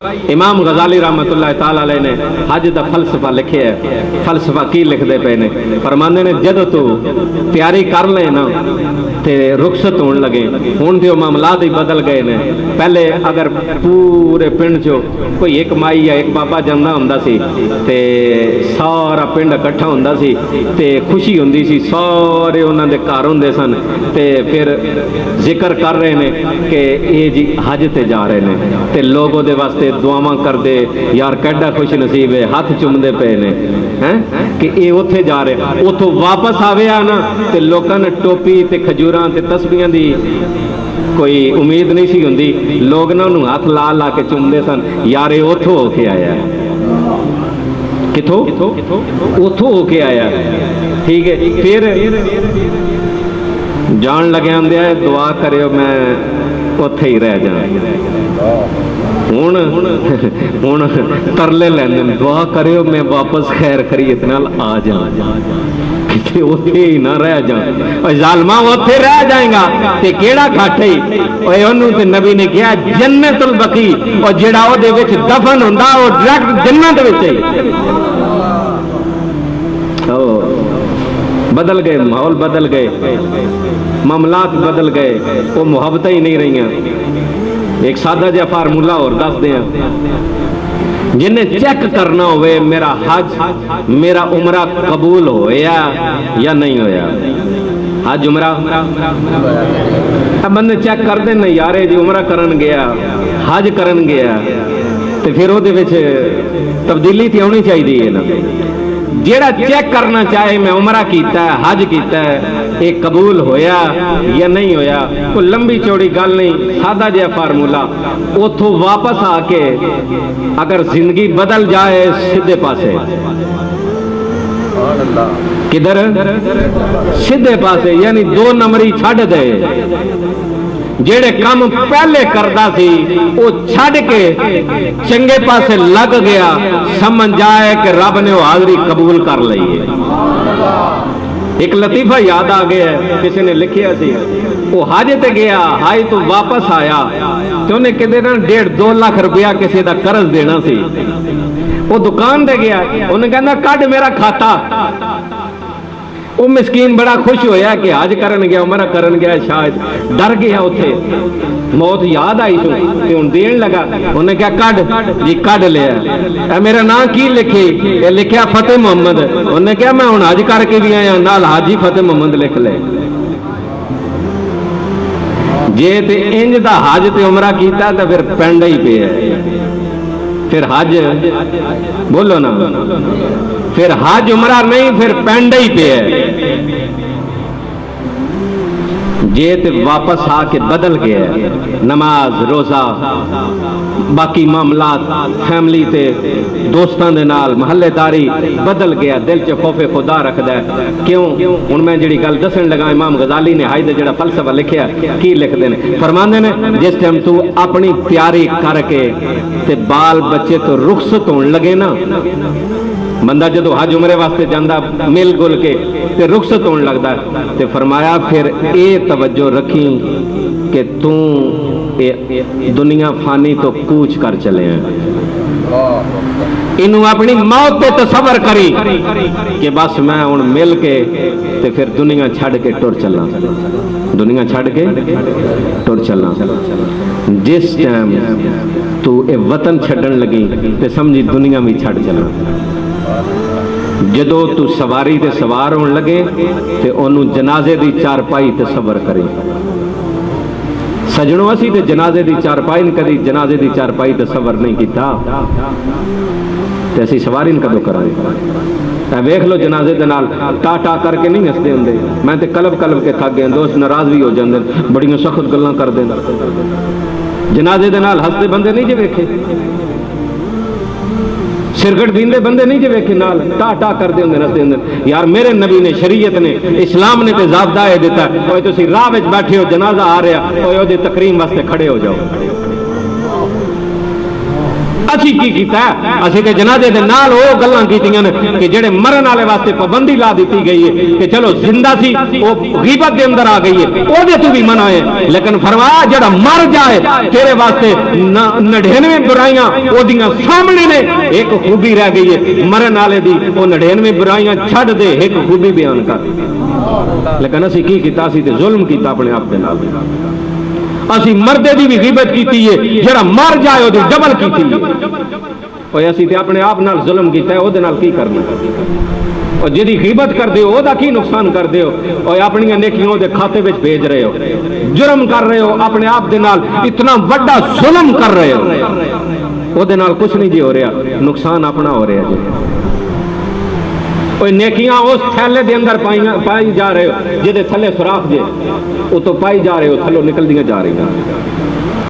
इमाम गजाली रहमतुल्लाह ताला अलैह ने हज का फलसफा लिखे है। फलसफा की लिखते पे ने फरमांदे ने जदों तू तैयारी कर ले ना ते रुखसत होने लगे हुण ते मामलात ही बदल गए ने। पहले अगर पूरे पिंड चो कोई एक माई या एक बाबा जमदा हुंदा सी ते सारा पिंड इकट्ठा हुंदा सी ते खुशी हुंदी सी, सारे उन्हां दे घर हुंदे सन ते फिर जिक्र कर रहे ने कि ये जी हज ते जा रहे ने ते लोग उहदे वास्ते दुआवां करदे यार कैडा खुश नसीब है, हाथ चुमदे पे ने हैं कि ये उत्थे जा रहे। उथों वापस आवेआ ना ते लोकां ने टोपी ते खजूरां ते तस्बीहां दी कोई उम्मीद नहीं सी हुंदी, लोग ना उन्होंने हाथ ला ला के चुमदे सन यार ये उथों होके आया। किथों? उथों होके आया। ठीक है, फिर जान लगे आंदे दुआ करियो मैं उत्थे ही रह जाऊं। हुण हुण तरले लैंदे ने दुआ करियो मैं वापस खैर खरीत नाल आ जाऊं, किते उत्थे ही ना रह जाऊं। जालमा उत्थे रह जाएगा ते केड़ा घाट है। ओए ओनू ते नबी ने कहा जन्नतुल बकी, और जेड़ा ओदे विच दफन हुंदा ओ डायरेक्ट जन्नत विच है। बदल गए, माहौल बदल गए, मामलात बदल गए, वो मुहब्बत ही नहीं रही। एक सादा जिहा फार्मूला और दस दें, जिन्हें चेक करना होवे मेरा हज मेरा उमरा कबूल होया या नहीं होया। हज उमरा बंदे चेक करते ना यार जी उमरा करन गया हज करन गया तो फिर वो तब्दीली तो आनी चाहिए ना। जेड़ा चेक करना चाहे मैं उमरा कीता है हज कीता है ये कबूल होया या नहीं होया, कोई लंबी चौड़ी गल नहीं, सादा जिहा फार्मूला। उथों वापस आके अगर जिंदगी बदल जाए सीधे पासे, किधर? सीधे पासे, यानी दो नंबरी छड़ दे। जेड़े काम पहले करदा सी वो छड़ के चंगे पासे लग गया, समझ जाए कि रब ने वो हाजरी कबूल कर ली है। एक लतीफा याद आ गया, किसी ने लिखिया सी वो हज ते गया, हज तो वापस आया तो उन्हें कहते ना 1.5-2 लाख रुपया किसी का कर्ज देना सी। वो दुकान ते गया, उन्हें कहना कढ़ मेरा खाता। वो मिसकीन बड़ा खुश होया कि हज करन गया उमरा करन गया, शायद डर गया, उथे मौत याद आई तो हुण देन लगा। उन्हें क्या कढ़ जी कढ़ लिया। मेरा नाम की लिखे? ये लिखा फतेह मोहम्मद। उन्हें क्या मैं हुण हज करके भी आया नाल हाजी फतेह मोहम्मद लिख ले। जे ते इंज दा हज ते उमरा कीता तो फिर पिंड ही पे है। फिर हज बोलो ना, फिर हज उमरा नहीं, फिर पिंड ही पे है। जे ते वापस आके बदल गया, नमाज रोजा बाकी मामलात फैमिली ते दोस्तों दे नाल महल्लेदारी बदल गया, दिल च खौफे खुदा रखदा है। क्यों? हुण मैं जिहड़ी गल दसन लगा, इमाम गजाली ने हज दा जिहड़ा फलसफा लिखिया की लिखदे ने, फरमांदे ने जिस टाइम तू अपनी तैयारी करके ते बाल बच्चे तो रुखसत होने लगे ना, बंदा जो हज उमरे वास्ते जांदा मिल गुल के ते रुखसत होने लगता ते फरमाया फिर ये तवज्जो रखी कि तू दुनिया फानी तो कूच कर चले हैं। इनू अपनी मौत पे तसव्वुर करी कि बस मैं हुण मिल के ते फिर दुनिया छड़ के टुर चला, दुनिया छड़ के टुर चला। जिस टाइम तू ये वतन छड्डन लगी ते समझी दुनिया भी छड़ चला। जदों तू सवारी ते सवार होने लगे ते ओनू जनाजे दी चारपाई तसव्वुर करी। सजनों असी ते जनाजे दी चारपाई ने कदी जनाजे दी चारपाई तसव्वुर नहीं किया ते असी सवारी कदों करांगे। वेख लो जनाजे दे नाल टा टा करके नहीं हसदे हुंदे। मैं ते कलब कलब के थक गया, दोस्त नाराज भी हो जाते, बड़ियां सख्त गल्लां करदे। जनाजे दे नाल हसदे बंदे नहीं जे वेखे, सिरगट पींदे बंदे नहीं जे वेखे नाल टा टा करदे हुंदे नसदे हुंदे। यार मेरे नबी ने शरीयत ने इस्लाम ने ते ज़ाब्ता है दिता, ओए तुसीं राह विच बैठे हो जनाजा आ रहा, ओए ओदी तकरीम वास्ते खड़े हो जाओ। असी की कीता असी ते जनाजे दे नाल ओ गल्लां कीतियां ने कि जेड़े मरन वाले वास्ते पाबंदी ला दी गई है कि चलो जिंदा सी वो गीबत के अंदर आ गई है ओदे तू भी मना है, लेकिन फरमाया जेड़ा मर जाए तेरे वास्ते 99 बुराइयां ओदियां सामने ने, एक खूबी रह गई है मरन वाले दी, वो 99 बुराइयां छड़ दे एक खूबी बयान कर। लेकिन असी की कीता, असी ते जुल्म कीता अपने आप दे नाल। असी मर्दे दी भी गिबत कीती है, जेड़ा मर जाए ओदी डबल कीती है। ओए असी ते अपने आप नाल जुल्म कीता है, ओदे नाल की करना? और जिहदी गिबत करदे हो ओदा की नुकसान करदे हो? और अपनी नेकियां दे खाते विच भेज रहे हो, जुर्म कर रहे हो, अपने आप दे नाल इतना बड़ा जुल्म कर रहे हो, ओदे नाल कुछ नहीं जी हो रहा, नुकसान अपना हो रहा जी। कोई नेकियां उस थैले दे अंदर पाई जा रहे हो जिहदे थले सुराख जे, वो तो पाई जा रहे हो, थल्लों निकलदियां जा रही हैं।